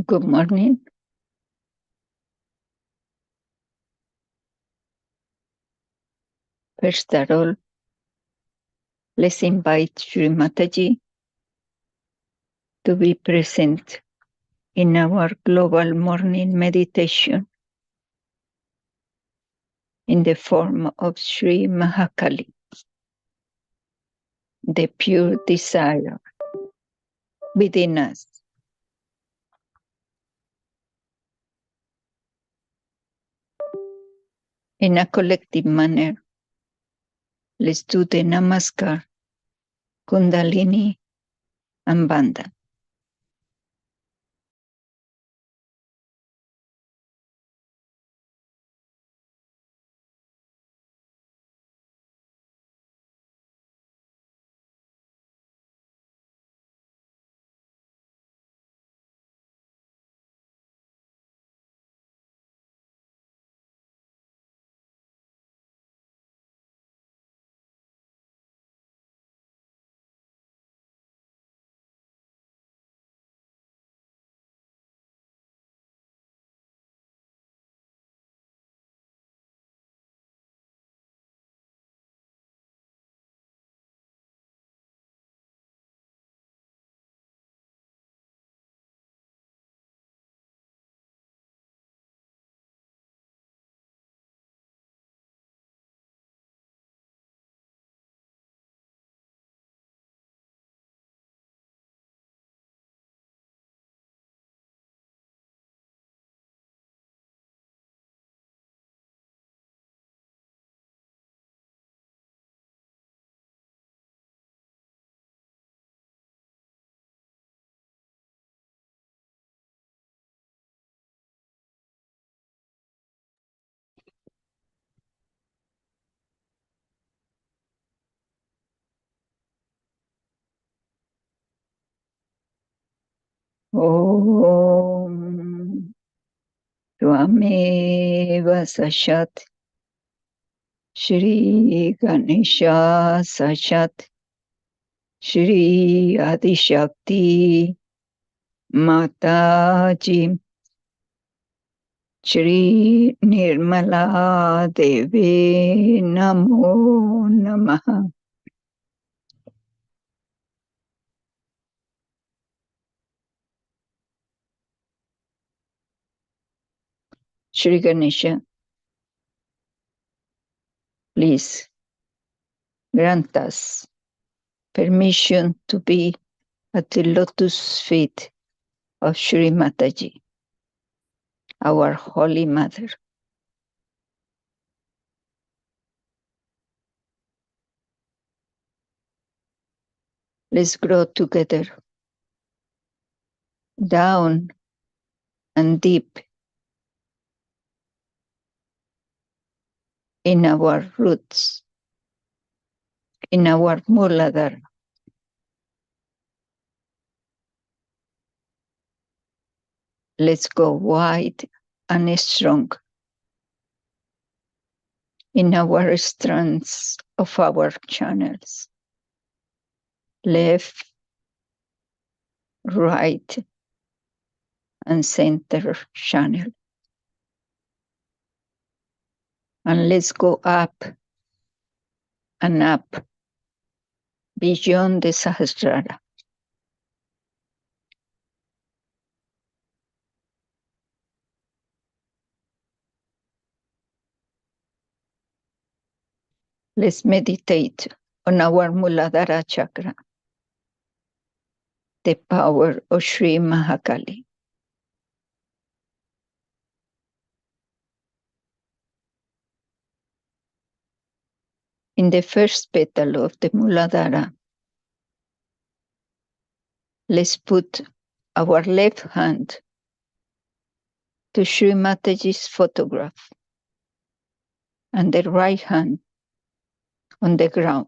Good morning. First of all, let's invite Shri Mataji to be present in our global morning meditation in the form of Shri Mahakali, the pure desire within us. In a collective manner, let's do the Namaskar, Kundalini, and Bandha. Om Tvameva Sashat Shri Ganesha Sashat Shri Adishakti Mataji Shri Nirmala Devi Namo Namaha. Shri Ganesha, please grant us permission to be at the lotus feet of Shri Mataji, our Holy Mother. Let's grow together, down and deep in our roots, in our Muladhara. Let's go wide and strong in our strands of our channels, left, right, and center channel. And let's go up and up beyond the Sahasrara. Let's meditate on our Muladhara chakra, the power of Sri Mahakali. In the first petal of the Muladhara, let's put our left hand to Sri Mataji's photograph and the right hand on the ground.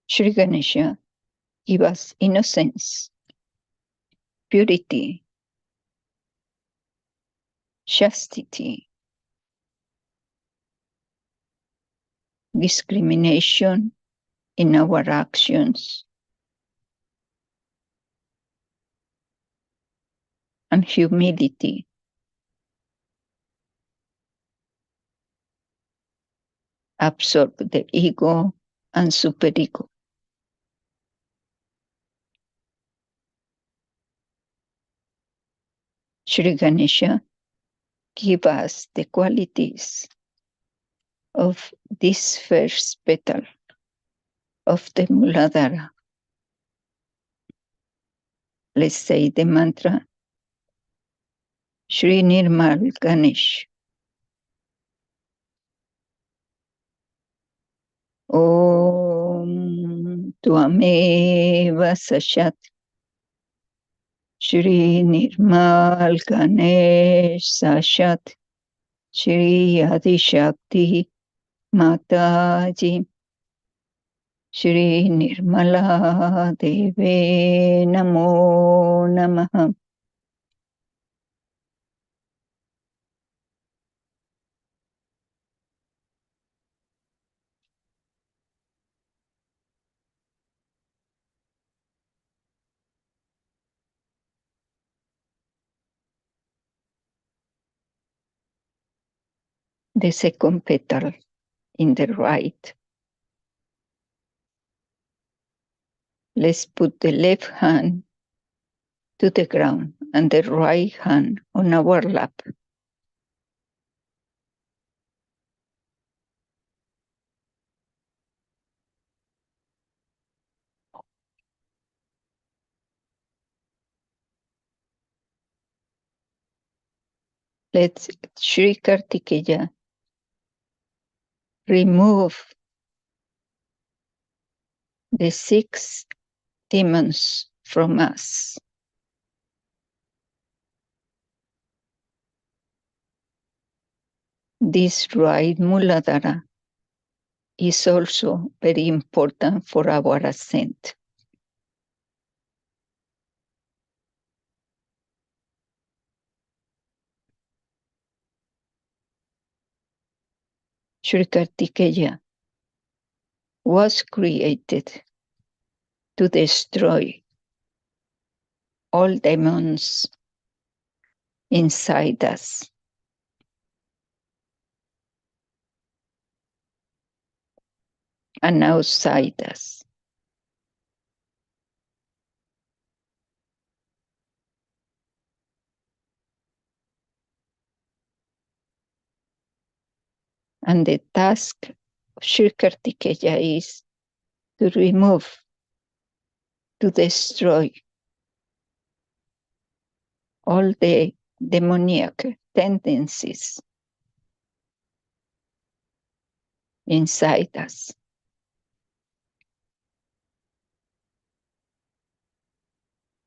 Sri Ganesha, give us innocence, purity, chastity, discrimination in our actions, and humility. Absorb the ego and superego. Sri Ganesha give us the qualities of this first petal of the Muladhara. Let's say the mantra Shri Nirmal Ganesh. Om Tvameva Sashat Shri Nirmal Ganesh Sashat Shri Adishakti Mataji Shri Nirmala Deve Namo Namaha. The second petal in the right. Let's put the left hand to the ground and the right hand on our lap. Let's Sri Kartikeya remove the 6 demons from us. This right Muladhara is also very important for our ascent. Sri Kartikeya was created to destroy all demons inside us. And outside us. And the task of Sri Kartikeya is to remove, to destroy all the demoniac tendencies inside us.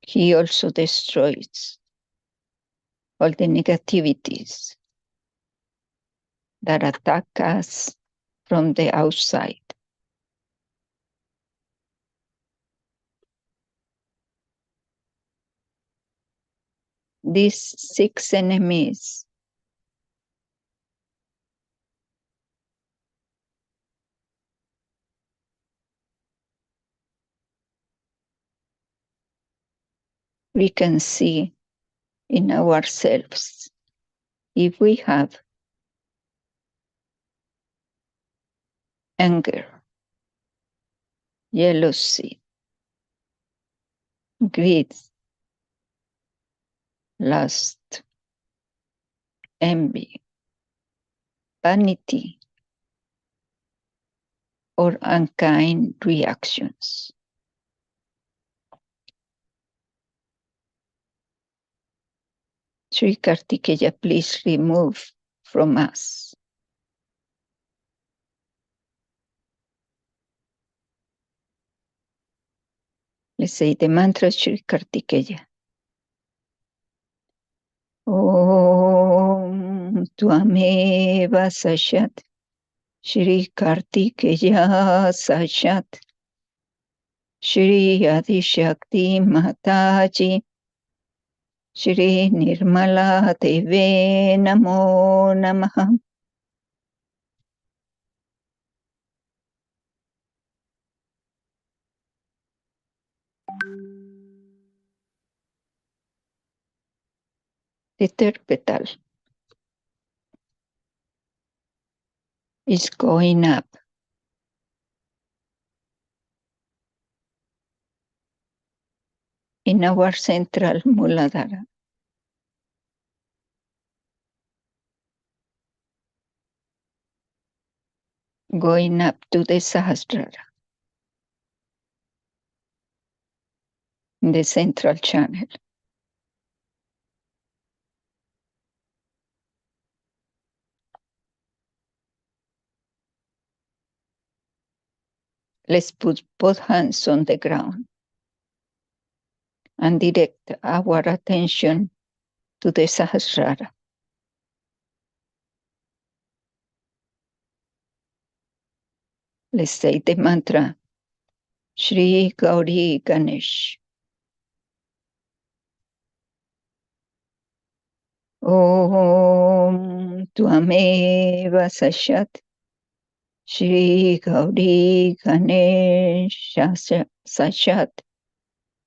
He also destroys all the negativities that attack us from the outside. These 6 enemies we can see in ourselves if we have anger, jealousy, greed, lust, envy, vanity, or unkind reactions. Sri Kartikeya, please remove from us. Let's say the mantra Sri Kartikeya. Om Tvameva Sashat Shri Kartikeya Sashat Shri Adishakti Mataji Shri Nirmala Deve Namo Namaha. The third petal is going up. In our central Muladhara. Going up to the Sahasrara, in the central channel. Let's put both hands on the ground and direct our attention to the Sahasrara. Let's say the mantra, Shri Gauri Ganesh. Om Tvameva Sashat Shri Gauri Ganesh Sashat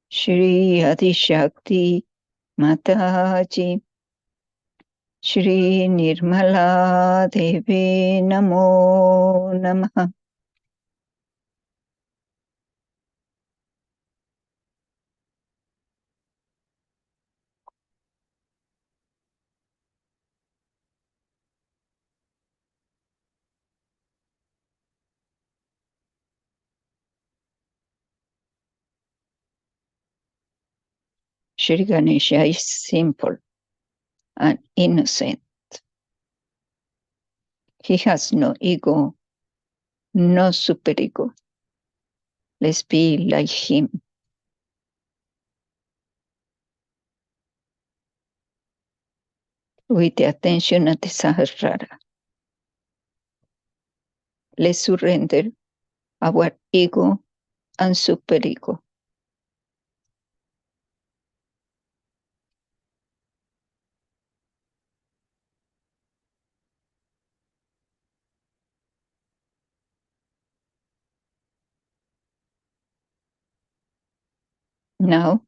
Shri Adishakti Mataji Shri Nirmala Devi Namo Namaha. Shri Ganesha is simple and innocent. He has no ego, no superego. Let's be like him. With the attention at the Sahasrara. Let's surrender our ego and superego. Now,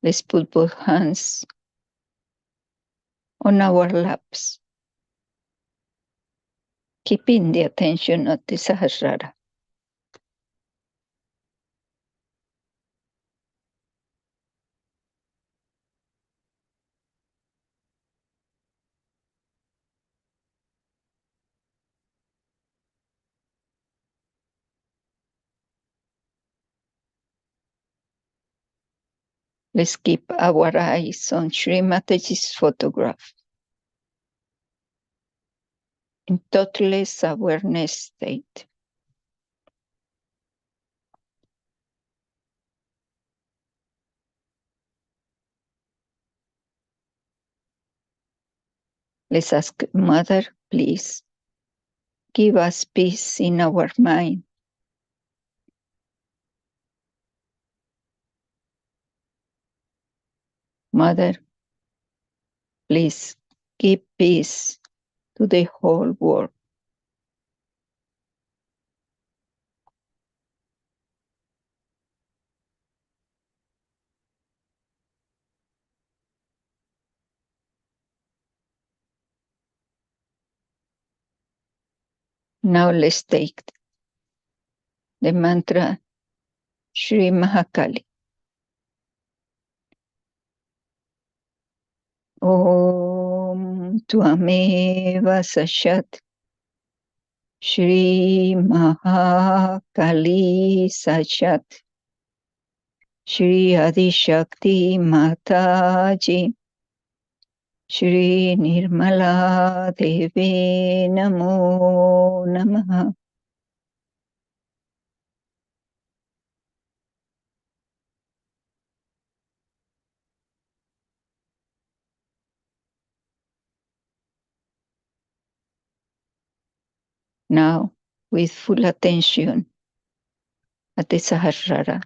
let's put both hands on our laps, keeping the attention at the Sahasrara. Let's keep our eyes on Sri Mataji's photograph in thoughtless awareness state. Let's ask Mother, please, give us peace in our mind. Mother, please give peace to the whole world. Now let's take the mantra Shri Mahakali. Om Tvameva Sashat Shri Mahakali Sashat Shri Adishakti Mataji Shri Nirmala Devi Namo Namaha. Now, with full attention at the Sahasrara,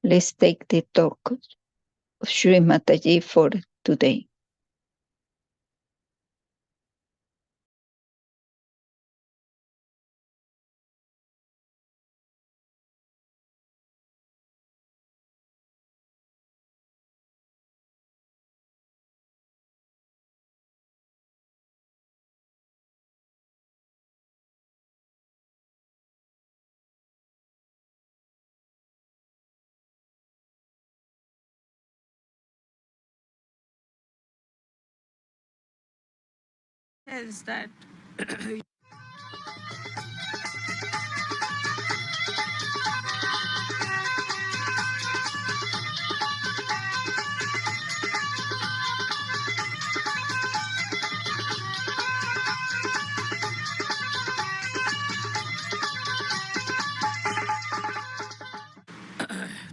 let's take the talk of Shri Mataji for today. Sense that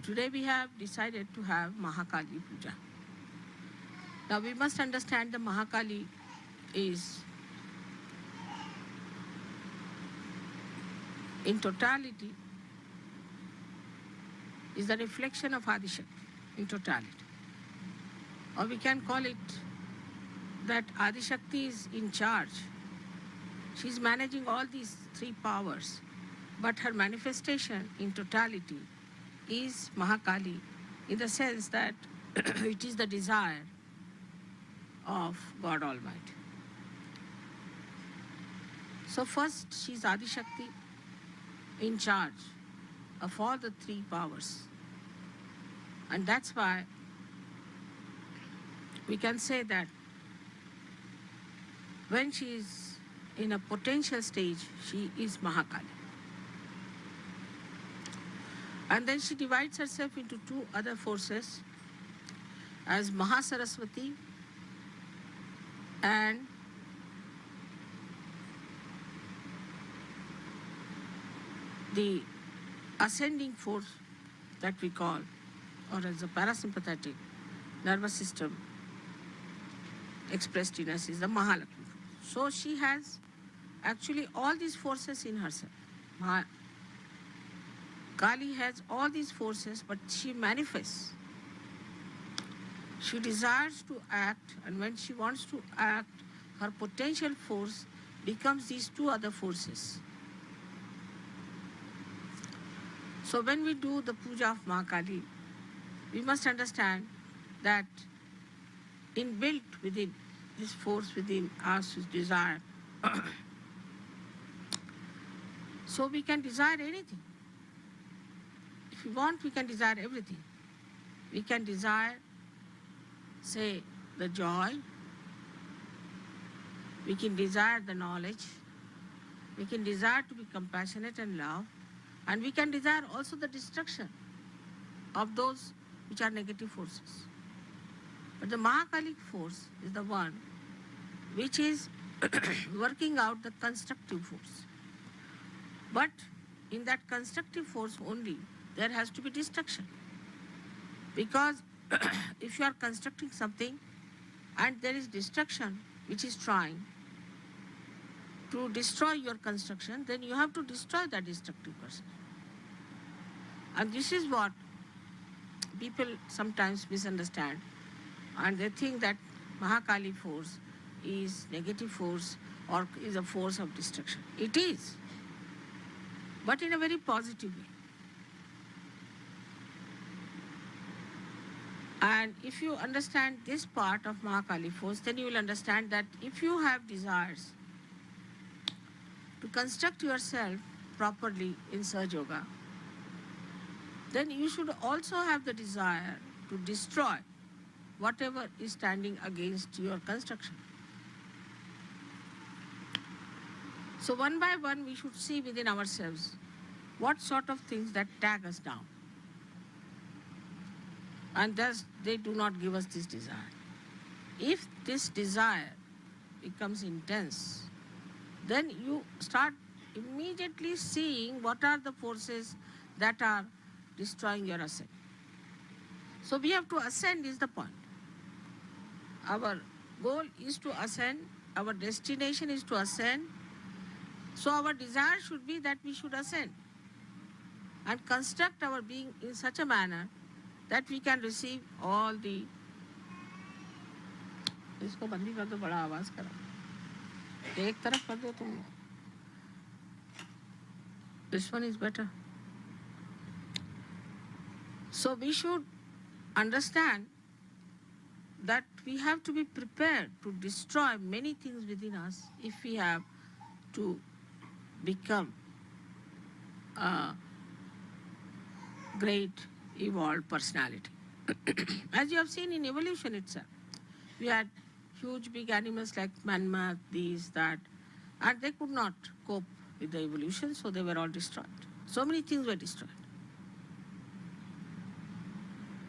today we have decided to have Mahakali Puja. Now we must understand the Mahakali is in totality is the reflection of Adishakti in totality. Or we can call it that Adishakti is in charge. She's managing all these three powers, but her manifestation in totality is Mahakali in the sense that it is the desire of God Almighty. So first she's Adishakti in charge of all the three powers. And that's why we can say that when she is in a potential stage, she is Mahakali. And then she divides herself into two other forces as Mahasaraswati and the ascending force that we call, or as the parasympathetic nervous system expressed in us, is the Mahalakshmi. So she has actually all these forces in herself. Kali has all these forces, but she manifests. She desires to act, and when she wants to act, her potential force becomes these two other forces. So when we do the puja of Mahakali, we must understand that inbuilt within this force within us is desire. So we can desire anything. If we want, we can desire everything. We can desire, say, the joy. We can desire the knowledge. We can desire to be compassionate and love. And we can desire also the destruction of those which are negative forces. But the Mahakalic force is the one which is working out the constructive force. But in that constructive force only, there has to be destruction. Because if you are constructing something and there is destruction which is trying to destroy your construction, then you have to destroy that destructive person. And this is what people sometimes misunderstand, and they think that Mahakali force is negative force or is a force of destruction. It is, but in a very positive way. And if you understand this part of Mahakali force, then you will understand that if you have desires to construct yourself properly in Sahaja Yoga, then you should also have the desire to destroy whatever is standing against your construction. So one by one, we should see within ourselves what sort of things that tag us down. And thus, they do not give us this desire. If this desire becomes intense, then you start immediately seeing what are the forces that are destroying your ascent. So we have to ascend is the point. Our goal is to ascend, our destination is to ascend. So our desire should be that we should ascend and construct our being in such a manner that we can receive all the... इसको बंदी कर दो, बड़ा आवाज करो, एक तरफ कर दो तुम. This one is better. So we should understand that we have to be prepared to destroy many things within us if we have to become a great evolved personality. As you have seen in evolution itself, we had huge big animals like mammoth, these, that, and they could not cope with the evolution, so they were all destroyed. So many things were destroyed.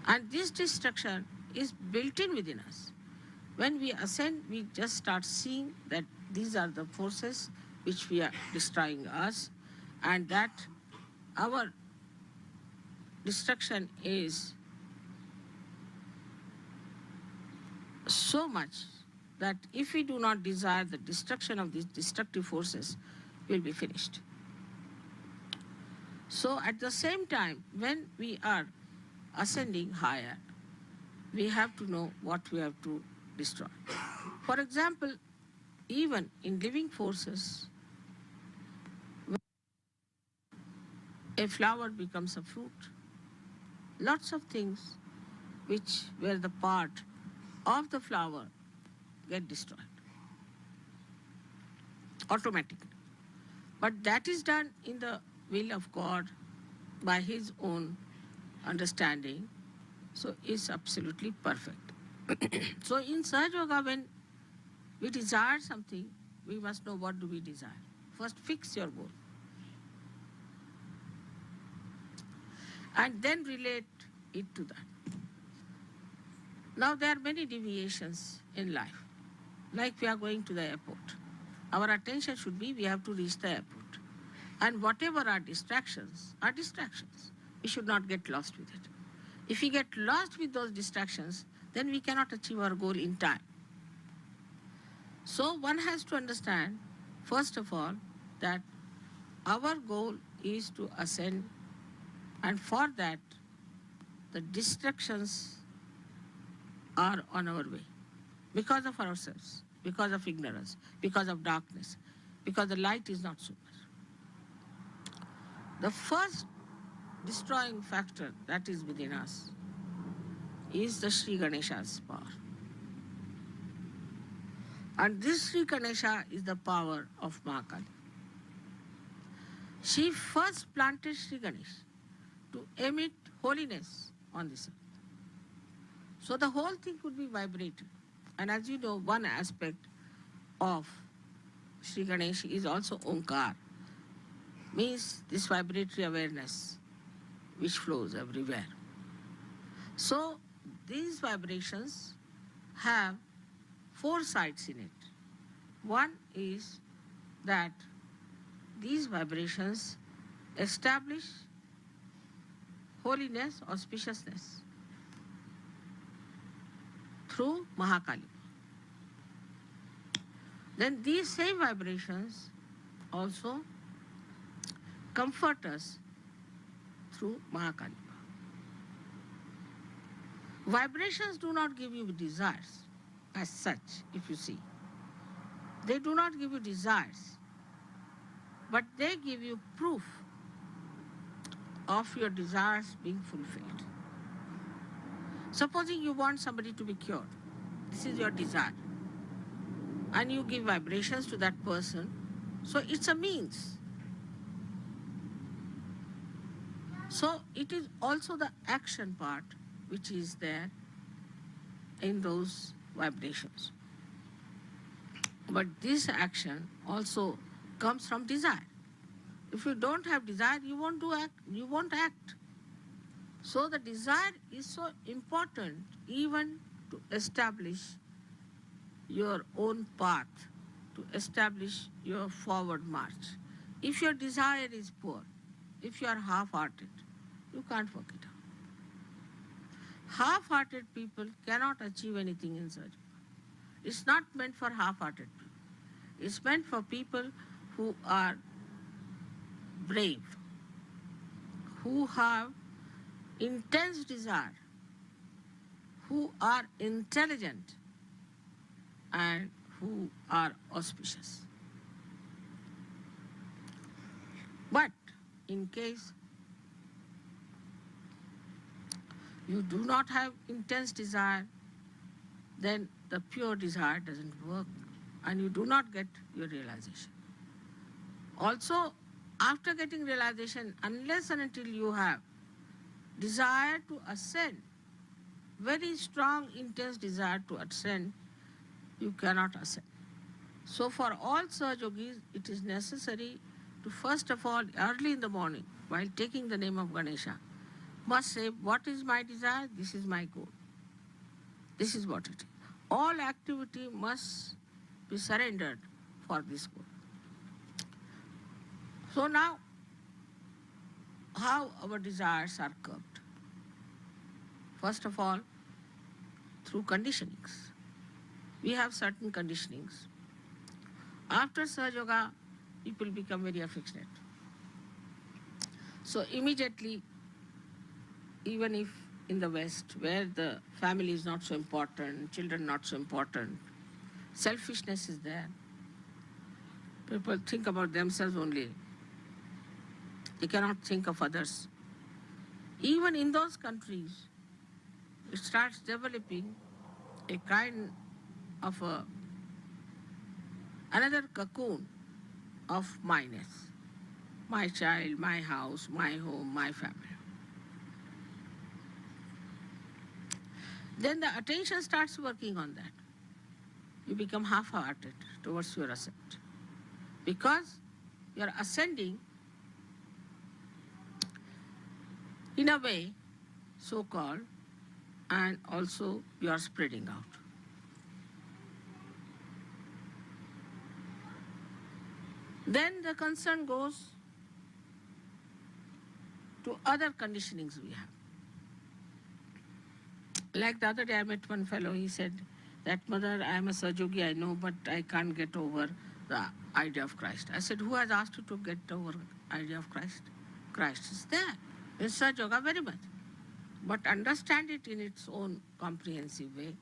And this destruction is built in within us. When we ascend, we just start seeing that these are the forces which we are destroying us, and that our destruction is so much that if we do not desire the destruction of these destructive forces, we'll be finished. So at the same time, when we are ascending higher, we have to know what we have to destroy. For example, even in living forces, a flower becomes a fruit. Lots of things which were the part of the flower get destroyed automatically. But that is done in the will of God by His own understanding, so it's absolutely perfect. So in Sahaja Yoga, when we desire something, we must know what do we desire. First, fix your goal. And then relate it to that. Now there are many deviations in life. Like we are going to the airport. Our attention should be we have to reach the airport. And whatever are distractions. We should not get lost with it. If we get lost with those distractions, then we cannot achieve our goal in time. So one has to understand, first of all, that our goal is to ascend, and for that, the distractions are on our way because of ourselves, because of ignorance, because of darkness, because the light is not so much. The first destroying factor that is within us is the Sri Ganesha's power. And this Sri Ganesha is the power of Mahakali. She first planted Sri Ganesh to emit holiness on this earth. So the whole thing could be vibrated. And as you know, one aspect of Sri Ganesh is also Omkar, means this vibratory awareness which flows everywhere. So these vibrations have 4 sides in it. One is that these vibrations establish holiness, auspiciousness through Mahakali. Then these same vibrations also comfort us through Mahakali. Vibrations do not give you desires as such, if you see. They do not give you desires, but they give you proof of your desires being fulfilled. Supposing you want somebody to be cured, this is your desire, and you give vibrations to that person, so it's a means. So it is also the action part which is there in those vibrations. But this action also comes from desire. If you don't have desire, you won't act. So the desire is so important even to establish your own path, to establish your forward march. If your desire is poor, if you are half-hearted, you can't work it out. Half-hearted people cannot achieve anything in surgery. It's not meant for half-hearted people. It's meant for people who are brave, who have intense desire, who are intelligent, and who are auspicious. But in case you do not have intense desire, then the pure desire doesn't work and you do not get your realization. Also, after getting realization, unless and until you have desire to ascend, very strong, intense desire to ascend, you cannot ascend. So for all Sahaja Yogis, it is necessary to first of all, early in the morning, while taking the name of Ganesha, must say, what is my desire? This is my goal. This is what it is. All activity must be surrendered for this goal. So now, how our desires are curbed? First of all, through conditionings. We have certain conditionings. After Sahaja Yoga, people become very affectionate. So immediately, even if in the West, where the family is not so important, children not so important, selfishness is there. People think about themselves only. They cannot think of others. Even in those countries, it starts developing a kind of another cocoon of myness. My child, my house, my home, my family. Then the attention starts working on that. You become half-hearted towards your ascent. Because you are ascending in a way, so-called, and also you are spreading out. Then the concern goes to other conditionings we have. Like the other day I met one fellow, he said, that mother, I am a Sahaja, I know, but I can't get over the idea of Christ. I said, who has asked you to get over the idea of Christ? Christ is there. In Sahaja very much. But understand it in its own comprehensive way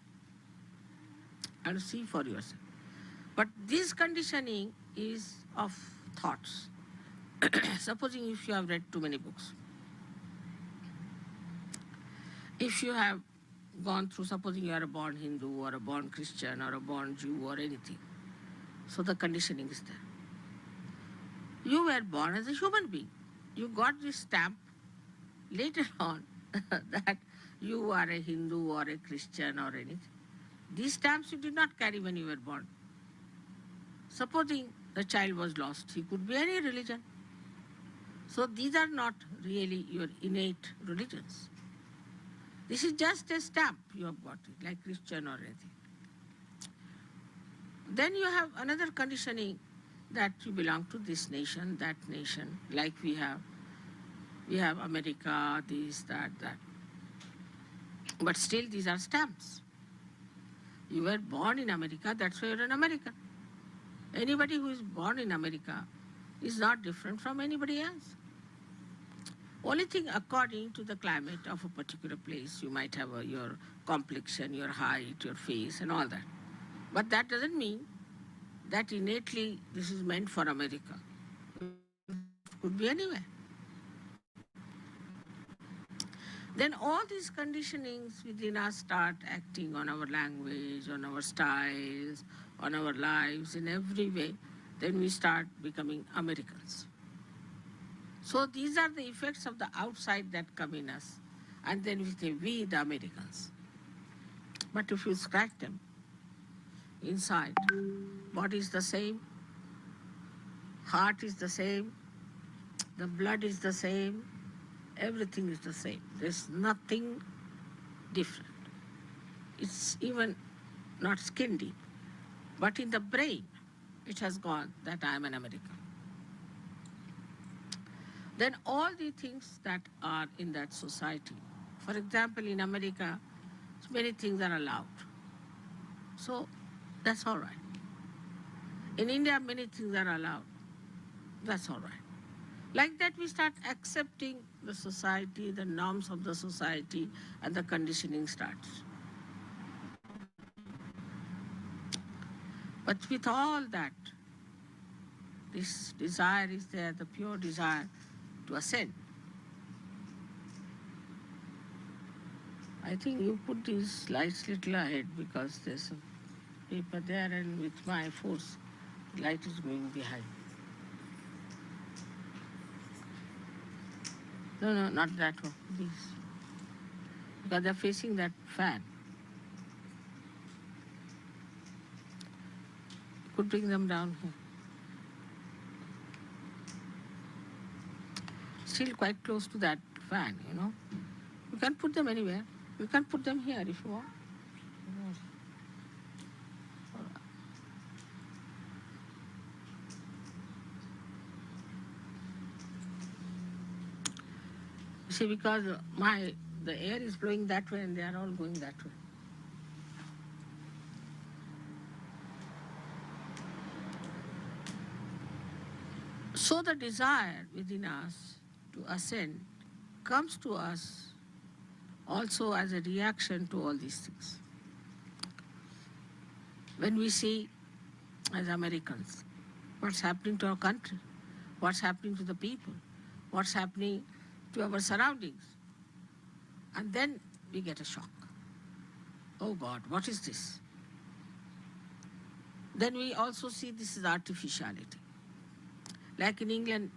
and see for yourself. But this conditioning is of thoughts. Supposing if you have read too many books, if you have gone through, supposing you are a born Hindu or a born Christian or a born Jew or anything, so the conditioning is there. You were born as a human being. You got this stamp later on that you are a Hindu or a Christian or anything. These stamps you did not carry when you were born. Supposing the child was lost, he could be any religion. So these are not really your innate religions. This is just a stamp you have got it, like Christian or anything. Then you have another conditioning that you belong to this nation, that nation, like we have America, this, that. But still these are stamps. You were born in America, that's why you're an American. Anybody who is born in America is not different from anybody else. Only thing, according to the climate of a particular place, you might have your complexion, your height, your face, and all that. But that doesn't mean that innately this is meant for America. It could be anywhere. Then all these conditionings within us start acting on our language, on our styles, on our lives in every way. Then we start becoming Americans. So these are the effects of the outside that come in us. And then we say, we the Americans. But if you scratch them, inside, body is the same, heart is the same, the blood is the same, everything is the same. There's nothing different. It's even not skin deep. But in the brain, it has gone that I am an American. Then all the things that are in that society, for example, in America, many things are allowed. So that's all right. In India, many things are allowed. That's all right. Like that, we start accepting the society, the norms of the society, and the conditioning starts. But with all that, this desire is there, the pure desire to ascend. I think you put these slides little ahead because there's a paper there and with my force, the light is going behind. No, not that one, these. Because they're facing that fan. Could bring them down here. Still quite close to that fan, you know. You can put them anywhere. You can put them here if you want. See, because the air is blowing that way and they are all going that way. So the desire within us to ascend comes to us also as a reaction to all these things. When we see, as Americans, what's happening to our country, what's happening to the people, what's happening to our surroundings, and then we get a shock. Oh God, what is this? Then we also see this is artificiality. Like in England,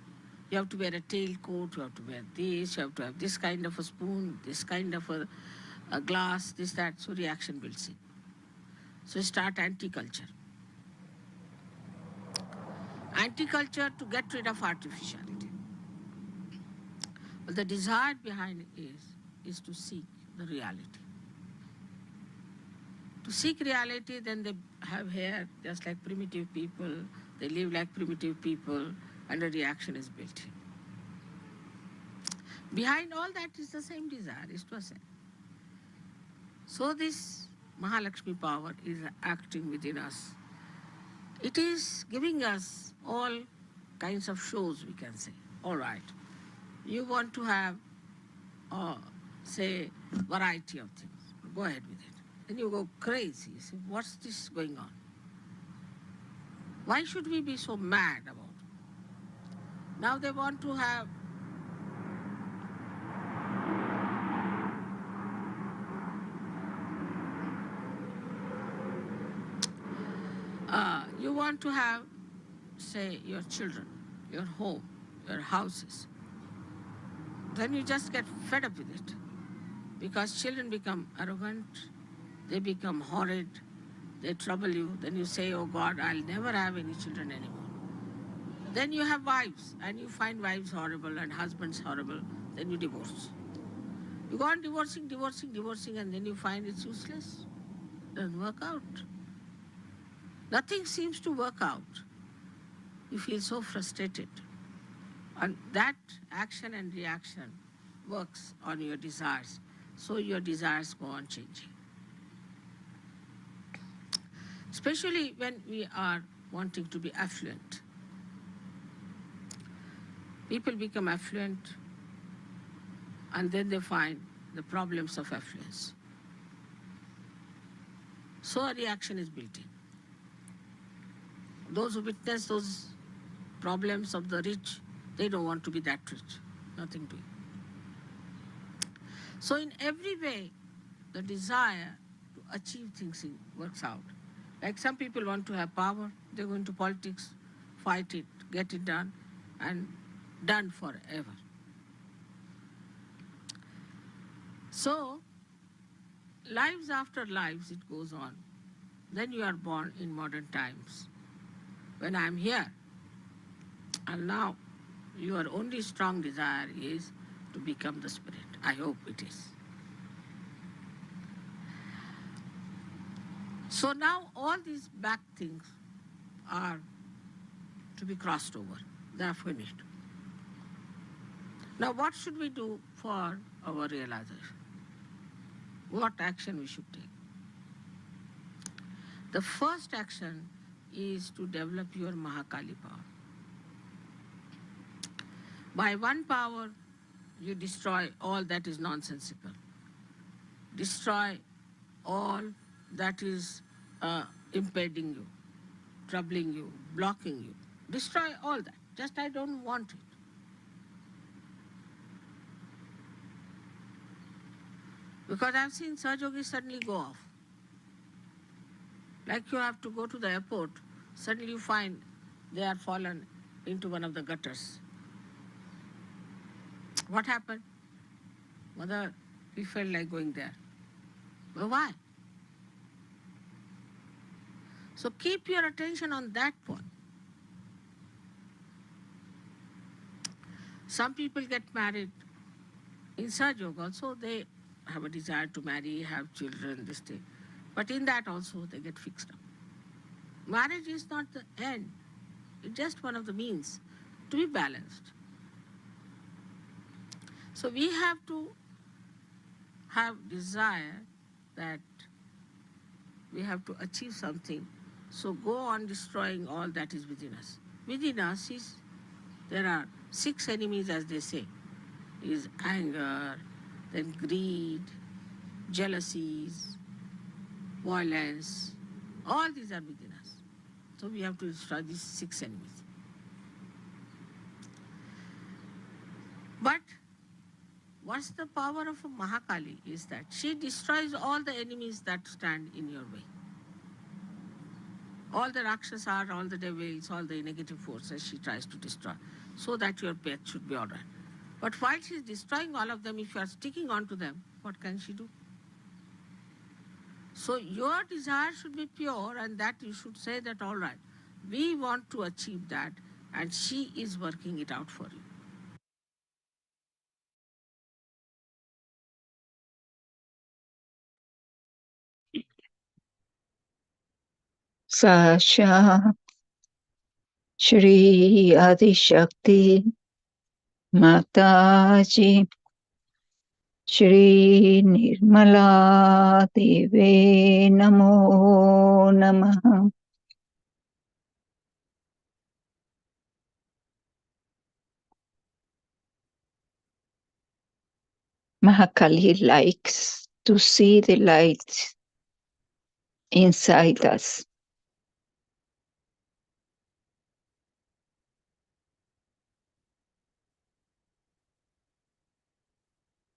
you have to wear a tailcoat, you have to wear this, you have to have this kind of a spoon, this kind of a glass, this, that, so reaction builds in. So start anti-culture. Anti-culture to get rid of artificiality. But the desire behind it is to seek the reality. To seek reality, then they have hair just like primitive people, they live like primitive people, and a reaction is built in. Behind all that is the same desire, is to ascend. So this Mahalakshmi power is acting within us. It is giving us all kinds of shows, we can say. All right, you want to have, say, variety of things. Go ahead with it. Then you go crazy. You say, what's this going on? Why should we be so mad about it? Now they want to have you want to have, say, your children, your home, your houses. Then you just get fed up with it. Because children become arrogant, they become horrid, they trouble you. Then you say, oh God, I'll never have any children anymore. Then you have wives, and you find wives horrible and husbands horrible. Then you divorce. You go on divorcing, and then you find it's useless. Doesn't work out. Nothing seems to work out. You feel so frustrated. And that action and reaction works on your desires. So your desires go on changing. Especially when we are wanting to be affluent. People become affluent and then they find the problems of affluence. So a reaction is built in. Those who witness those problems of the rich, they don't want to be that rich. Nothing doing. So in every way, the desire to achieve things works out. Like some people want to have power, they go into politics, fight it, get it done, and done forever. So, lives after lives, it goes on. Then you are born in modern times. When I am here, and now your only strong desire is to become the spirit. I hope it is. So now all these back things are to be crossed over. They are finished. Now what should we do for our realization? What action we should take? The first action is to develop your Mahakali power. By one power, you destroy all that is nonsensical. Destroy all that is impeding you, troubling you, blocking you. Destroy all that. Just I don't want it. Because I've seen Sahajogis suddenly go off. Like you have to go to the airport, suddenly you find they are fallen into one of the gutters. What happened? Mother, we felt like going there. Well, why? So keep your attention on that point. Some people get married in Sahaja Yoga also, they have a desire to marry, have children, this thing. But in that also they get fixed up. Marriage is not the end. It's just one of the means to be balanced. So we have to have desire that we have to achieve something. So go on destroying all that is within us. Within us there are 6 enemies, as they say, is anger, then greed, jealousies, violence. All these are within us. So we have to destroy these 6 enemies. But what's the power of a Mahakali is that she destroys all the enemies that stand in your way. All the Rakshasas, all the devils, all the negative forces she tries to destroy, so that your path should be all right. But while she's destroying all of them, if you are sticking on to them, what can she do? So your desire should be pure, and that you should say that, all right, we want to achieve that, and she is working it out for you. Sahaja Shri Adi Shakti Mataji Shri Nirmala Deve Namo Namaha. Mahakali likes to see the light inside us.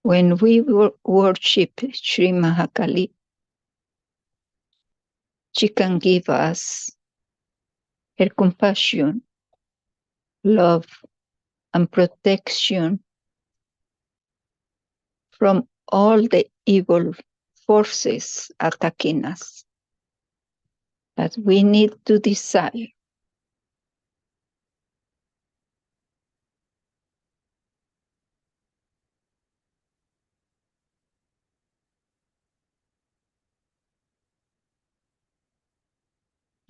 When we worship Sri Mahakali, she can give us her compassion, love, and protection from all the evil forces attacking us. But we need to desire.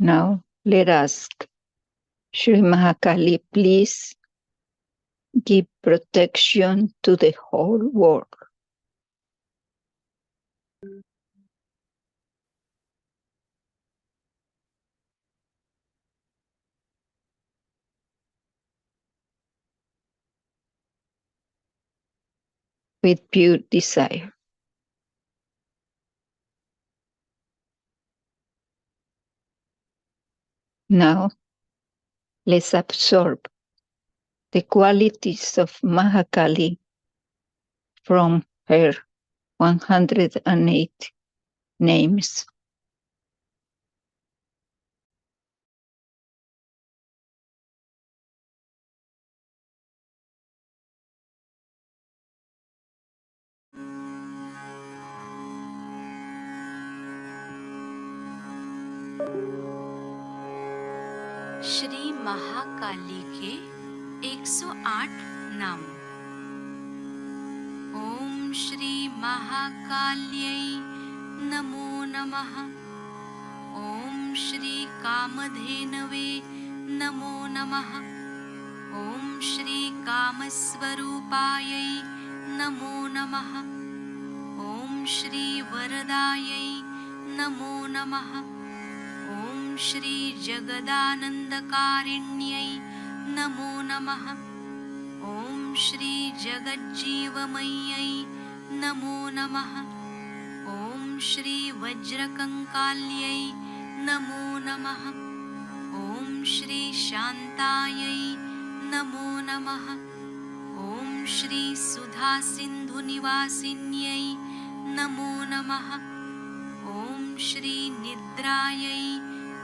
Now, let us ask Sri Mahakali, please give protection to the whole world. With pure desire. Now, let's absorb the qualities of Mahakali from her 108 names. Shri Mahakali के 108 नाम। ओम श्री महाकाल्यै नमो नमः। ओम श्री कामधेनवे नमो नमः। ओम श्री कामस्वरूपायै नमो नमः। ओम श्री वरदायै नमो नमः। ओम श्री जगदानंदकारिण्यै नमो नमः। ओम श्री जगज्जीवमय्यै नमो नमः। ओम श्री वज्रकंकाल्यै नमो नमः। ओम श्री शांतायै नमो नमः। ओम श्री सुधासिन्धुनिवासिन्यै नमो नमः। ओम श्री निद्रायै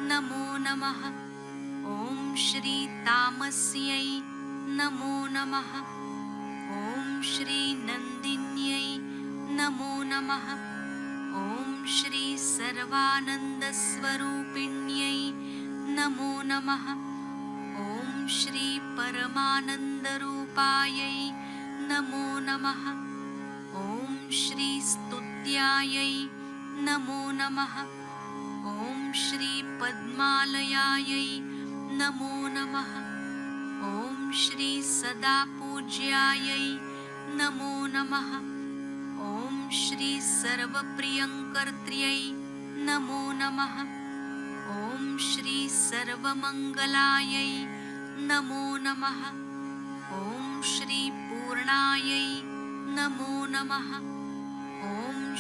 नमो नमः। ओम श्री तामस्यै नमो नमः। ओम श्री नंदिन्यै नमो नमः। ओम श्री सर्वानंदस्वरूप स्वरूपिण्यै नमो नमः। ॐ श्री परमानन्दरूपायै नमो नमः। ॐ श्री स्तुत्यायै नमो नमः। ॐ श्री पद्मालयायै नमो नमः। ॐ श्री सदा पूज्यायै नमो नमः। ॐ श्री सर्वप्रियङ्कर्त्र्यै नमो नमः। ॐ श्री सर्वमङ्गलायै नमो नमः। ॐ श्री पूर्णायै नमो नमः। ॐ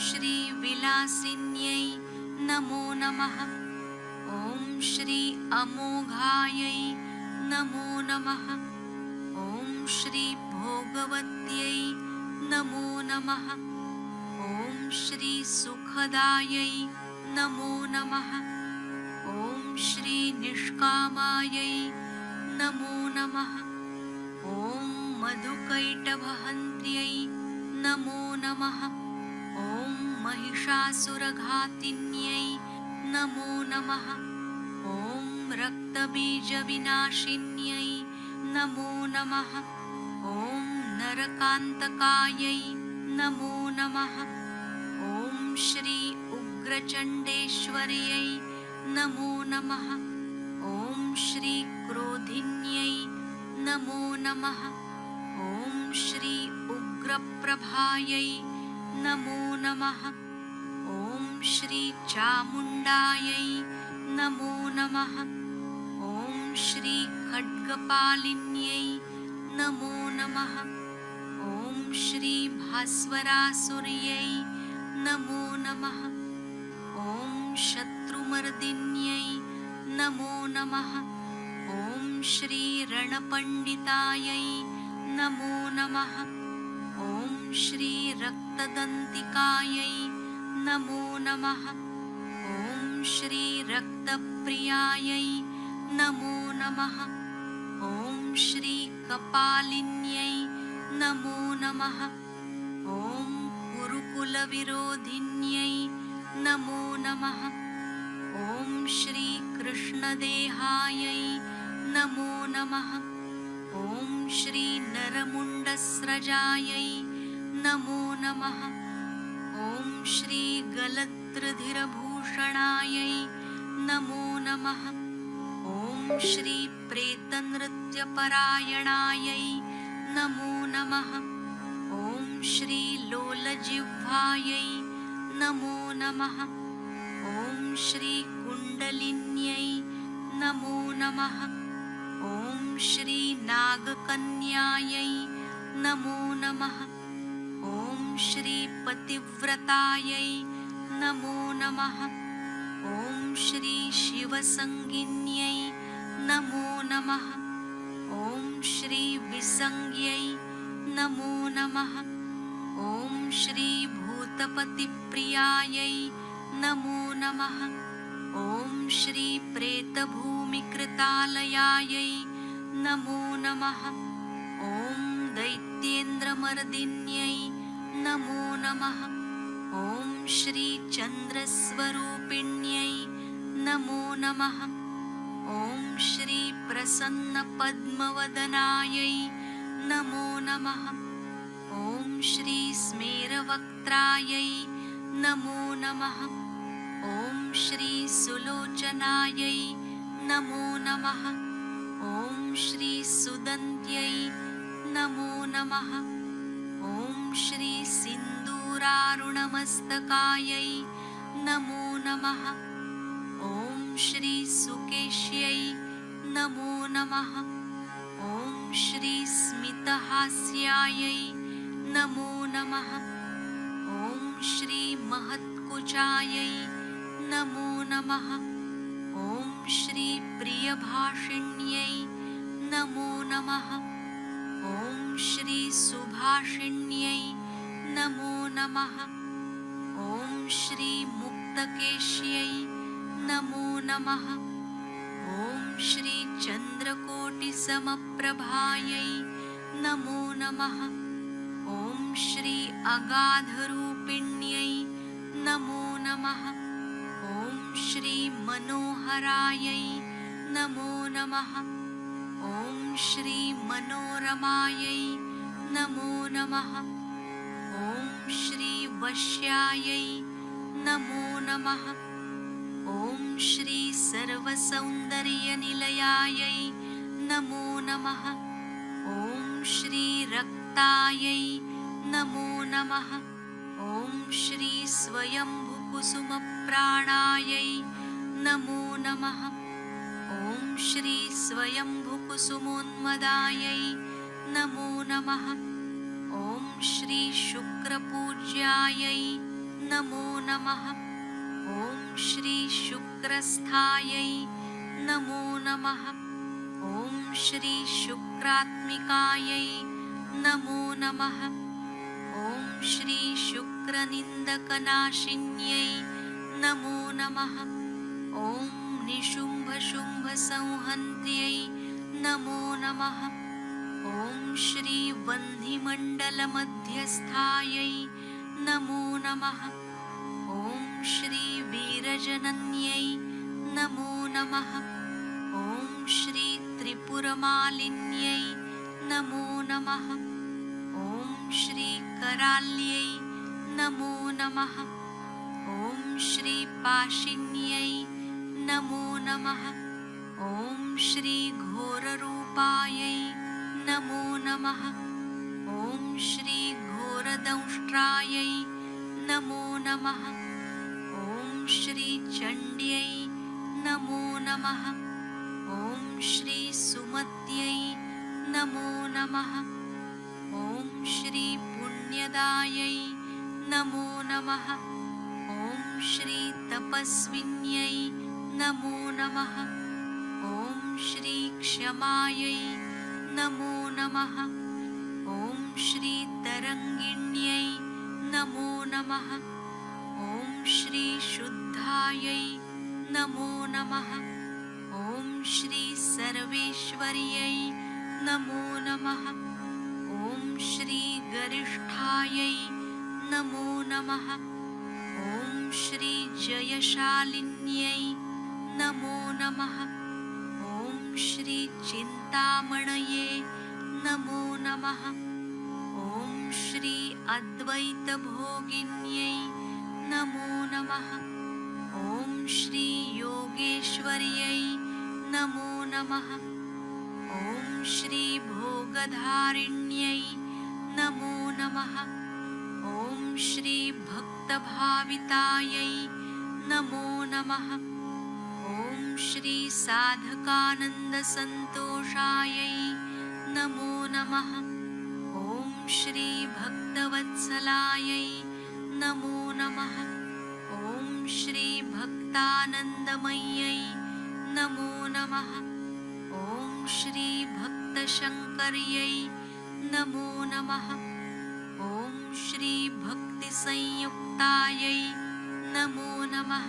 श्री विलासिन्यै नमो नमः। ॐ श्री अमोघायै नमो नमः। ॐ श्री भोगवत्यै नमो नमः। ॐ श्री सुखदायै नमो नमः। ॐ श्री निष्कामायै नमो नमः। ॐ मधुकैटभहन्त्र्यै नमो नमः। ॐ महिषासुरघातिन्यै नमो नमः। ॐ रक्तबीजविनाशिन्यै नमो नमः। ॐ नरकान्तकायै नमो नमः। ॐ श्री उग्रचण्डेश्वर्यै नमो नमः। ॐ श्री क्रोधिन्यै नमो नमः। ॐ श्री उग्रप्रभायै नमो नमः। ॐ श्री चामुण्डायै नमो नमः। ॐ श्री खड्गपालिन्यै नमो नमः। ॐ श्री भास्वरासुर्यै नमो नमः। ॐ शत्रुमर्दिन्यै नमो नमः। ॐ श्री रणपण्डितायै नमो नमः। ॐ श्री रक्तदन्तिकायै नमो नमः। ॐ श्री रक्तप्रियायै नमो नमः। ॐ श्री कपालिन्यै नमो नमः। ॐ कुरुकुलविरोधिन्यै नमो नमः। ॐ श्री कृष्णदेहायै नमो नमः। ॐ श्री नरमुण्डस्रजायै नमो नमः। ॐ श्री गलद्रुधिरभूषणायै नमो नमः। ॐ श्री प्रेतनृत्यपरायणायै नमो नमः। ॐ श्री लोलजिह्वायै नमो नमः। ॐ श्री कुण्डलिन्यै नमो नमः। ॐ श्री नागकन्यायै नमो नमः। ॐ श्री पतिव्रतायै नमो नमः। ॐ श्री शिवसङ्गिन्यै नमो नमः। ॐ श्री विसङ्ग्यै नमो नमः। ॐ श्री भूतपतिप्रियायै नमो नमः। ॐ श्री प्रेतभूमिकृतालयायै नमो नमः। ॐ दैत्येन्द्रमर्दिन्यै नमो नमः। ॐ श्री चन्द्रस्वरूपिण्यै नमो नमः। ॐ श्री प्रसन्नपद्मवदनायै नमो नमः। ॐ श्री स्मेरवक्त्रायै नमो नमः। ॐ श्री सुलोचनायै नमो नमः। ॐ श्री सुदन्त्यै नमो नमः। ॐ श्री सिन्दूरारुणमस्तकायै नमो नमः। ॐ श्री सुकेश्यै नमो नमः। ॐ श्री स्मितहास्यायै नमो नमः। ॐ श्री महत्कुचायै नमो नमः। ॐ श्री प्रियभाषिण्यै नमो नमः। ॐ श्री सुभाषिण्यै नमो नमः। ॐ श्री मुक्तकेश्यै नमो नमः। ॐ श्री चन्द्रकोटिसमप्रभायै नमो नमः। ॐ श्री अगाधरूपिण्यै नमो नमः। ॐ श्री मनोहरायै नमो नमः। ॐ श्री मनोरमायै नमो नमः। ॐ श्री वश्यायै नमो नमः। ॐ श्री सर्वसौन्दर्यनिलयायै नमो नमः। ॐ श्री रक्तायै नमो नमः। ॐ श्री स्वयंभुकुसुमप्राणायै नमो नमः। ॐ श्री स्वयंभुकुसुमोन्मदायै नमो नमः। ॐ श्री शुक्रपूज्यायै नमो नमः। ॐ श्री शुक्रस्थायै नमो नमः। ॐ श्री शुक्रात्मिकायै नमो नमः। ॐ श्री शुक्रनिन्दकनाशिन्यै नमो नमः। ॐ निशुम्भशुम्भसंहन्त्यै नमो नमः। ॐ श्री वह्निमण्डलमध्यस्थायै नमो नमः। ॐ श्री वीरजनन्यै नमो नमः। ॐ श्री त्रिपुरमालिन्यै नमो नमः। ॐ श्री कराल्यै नमो नमः। ॐ श्री पाशिन्यै नमो नमः। ॐ श्री घोररूपायै नमो नमः। ॐ श्री घोरदंष्ट्रायै नमो नमः। ॐ श्री चण्ड्यै नमो नमः। ॐ श्री सुमत्यै नमो नमः। ॐ श्री पुण्यदायै नमो नमः। ॐ श्री तपस्विन्यै नमो नमः। ॐ श्री क्षमायै नमो नमः। ॐ श्री तरङ्गिण्यै नमो नमः। ॐ श्री शुद्धायै नमो नमः। ॐ श्री सर्वेश्वर्यै नमो नमः। ॐ श्री गरिष्ठायै नमो नमः। ॐ श्री जयशालिन्यै नमो नमः। ॐ श्री चिन्तामणये नमो नमः। ॐ श्री अद्वैतभोगिन्यै नमो नमः। ॐ श्री योगेश्वर्यै नमो नमः। ॐ श्री भोगधारिण्यै नमो नमः। ॐ श्री भक्तभावितायै नमो नमः। ॐ श्री साधकानन्दसन्तोषायै नमो नमः। ॐ श्री भक्तवत्सलायै नमो नमः। ॐ श्री भक्तानन्दमय्यै नमो नमः। ॐ श्री भक्तशङ्कर्यै नमो नमः। ॐ श्री भक्तिसंयुक्तायै नमो नमः।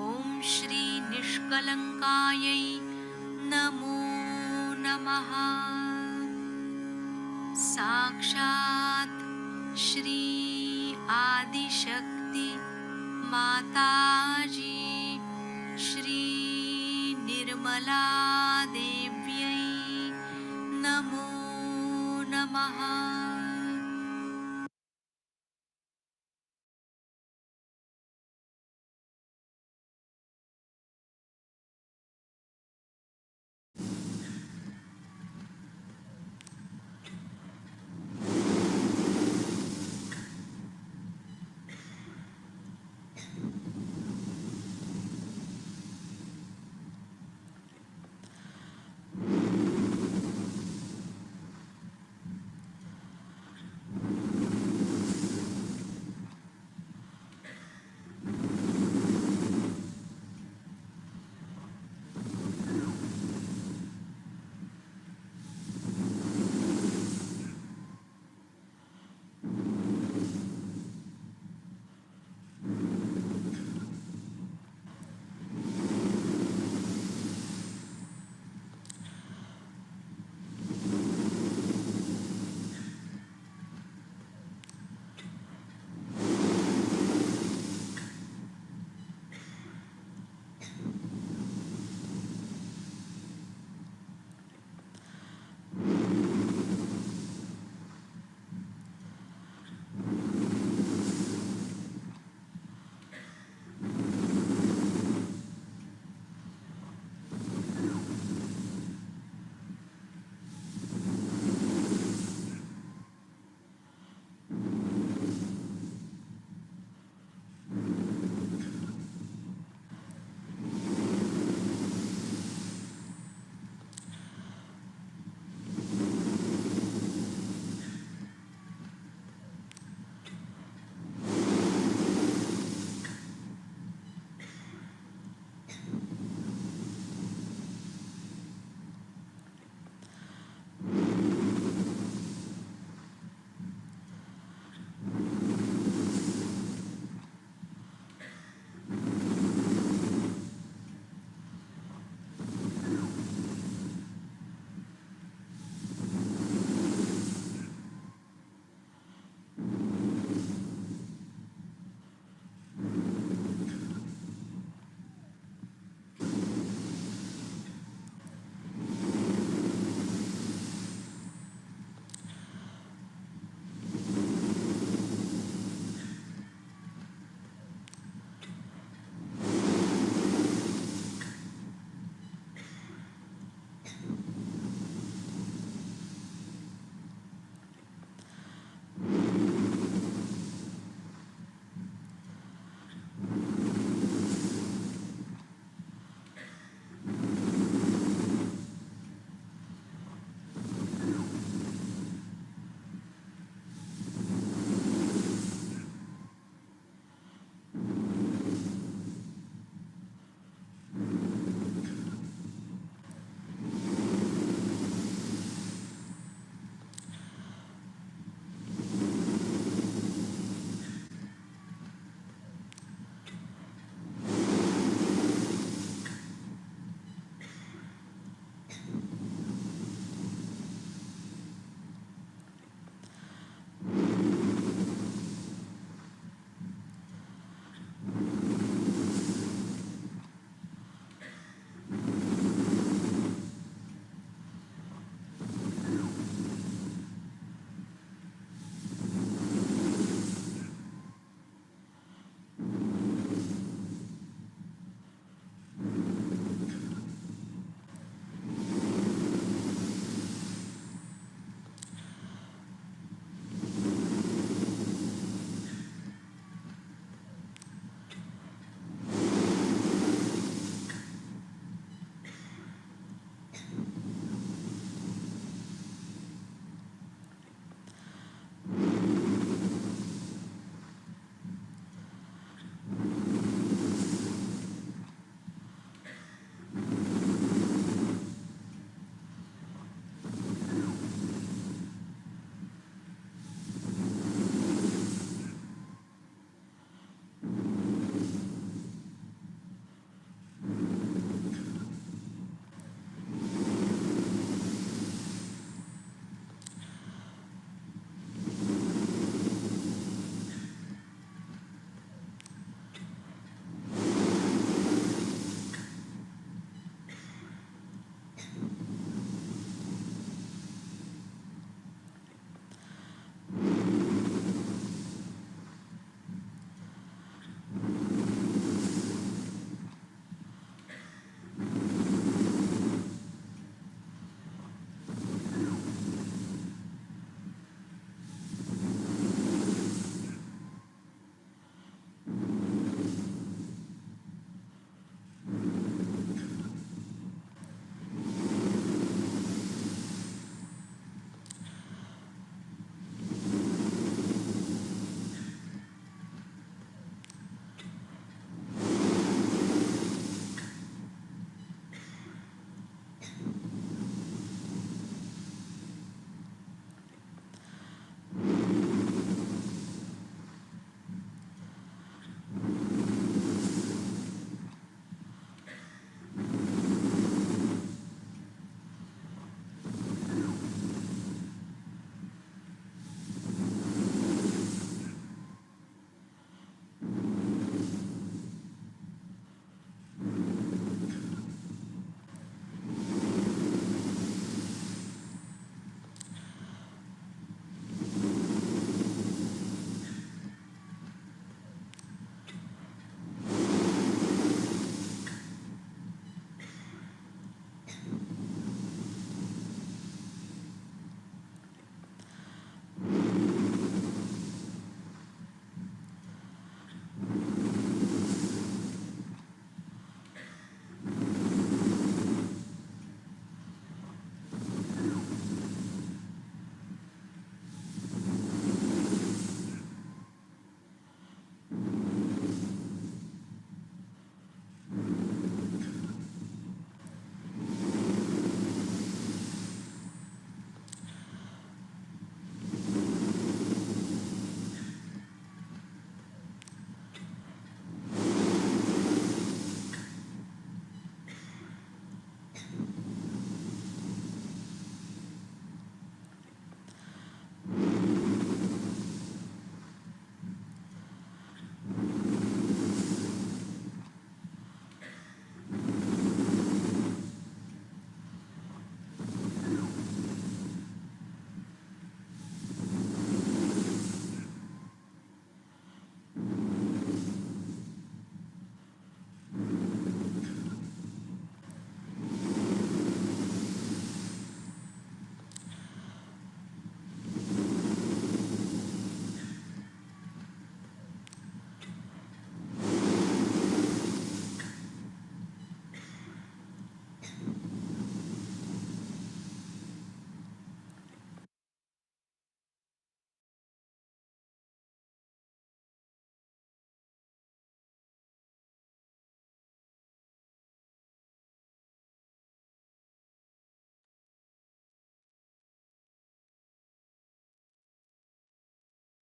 ॐ श्री निष्कलङ्कायै नमो नमः। साक्षात् श्री आदिशक्ति माताजी श्री निर्मला देव्यै नमो नमः।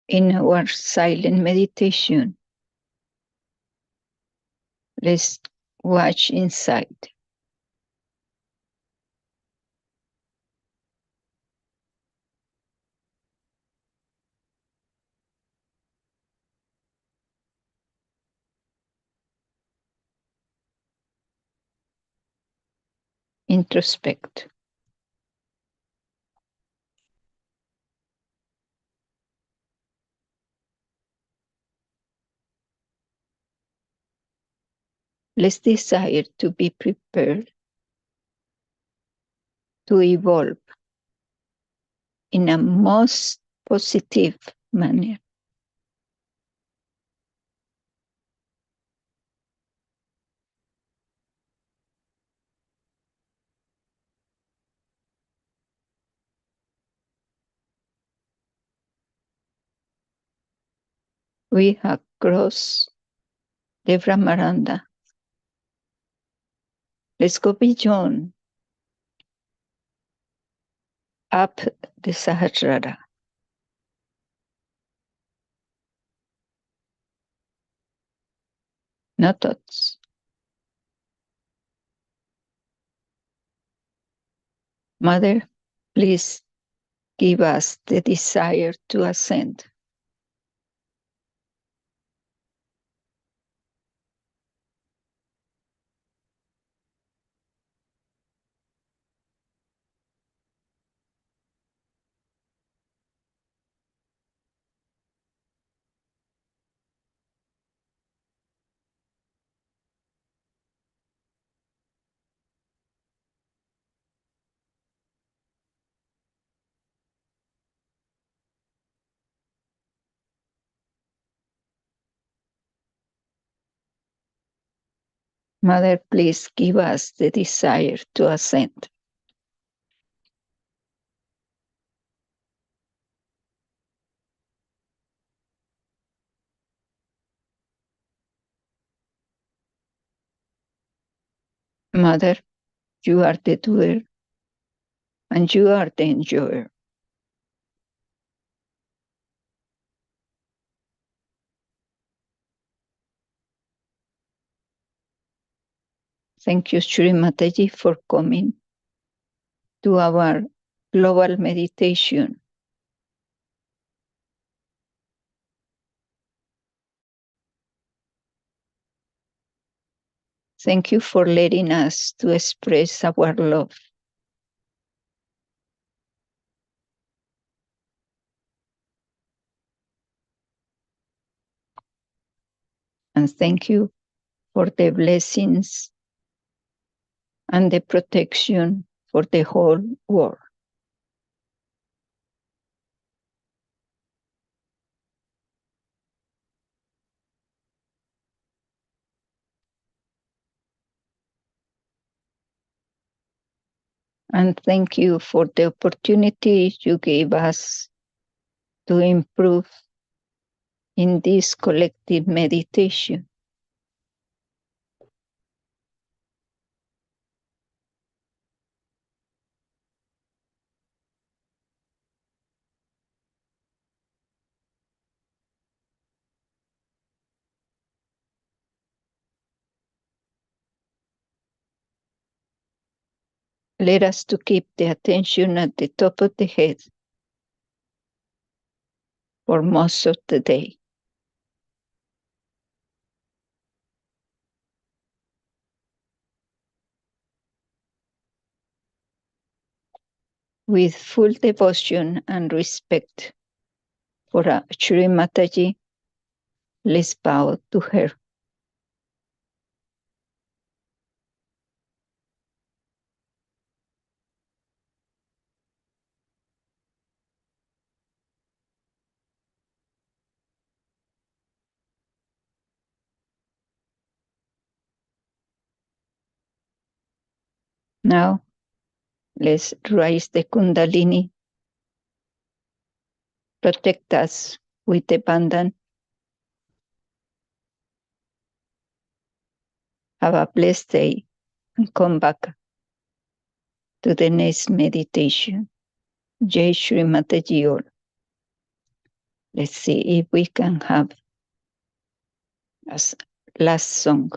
In our silent meditation, let's watch inside. Introspect. Let's desire to be prepared to evolve in a most positive manner. We have crossed the Brahmaranda. Let's go beyond, up the Sahaja. No thoughts. Mother, please give us the desire to ascend. Mother, please give us the desire to ascend. Mother, you are the doer and you are the enjoyer. Thank you, Shri Mataji, for coming to our global meditation. Thank you for letting us to express our love. And thank you for the blessings and the protection for the whole world. And thank you for the opportunity you gave us to improve in this collective meditation. Let us to keep the attention at the top of the head for most of the day. With full devotion and respect for Shri Mataji, let's bow to her. Now, let's raise the Kundalini. Protect us with the bandhan. Have a blessed day and come back to the next meditation. Jai Shri Mataji all. Let's see if we can have as last song.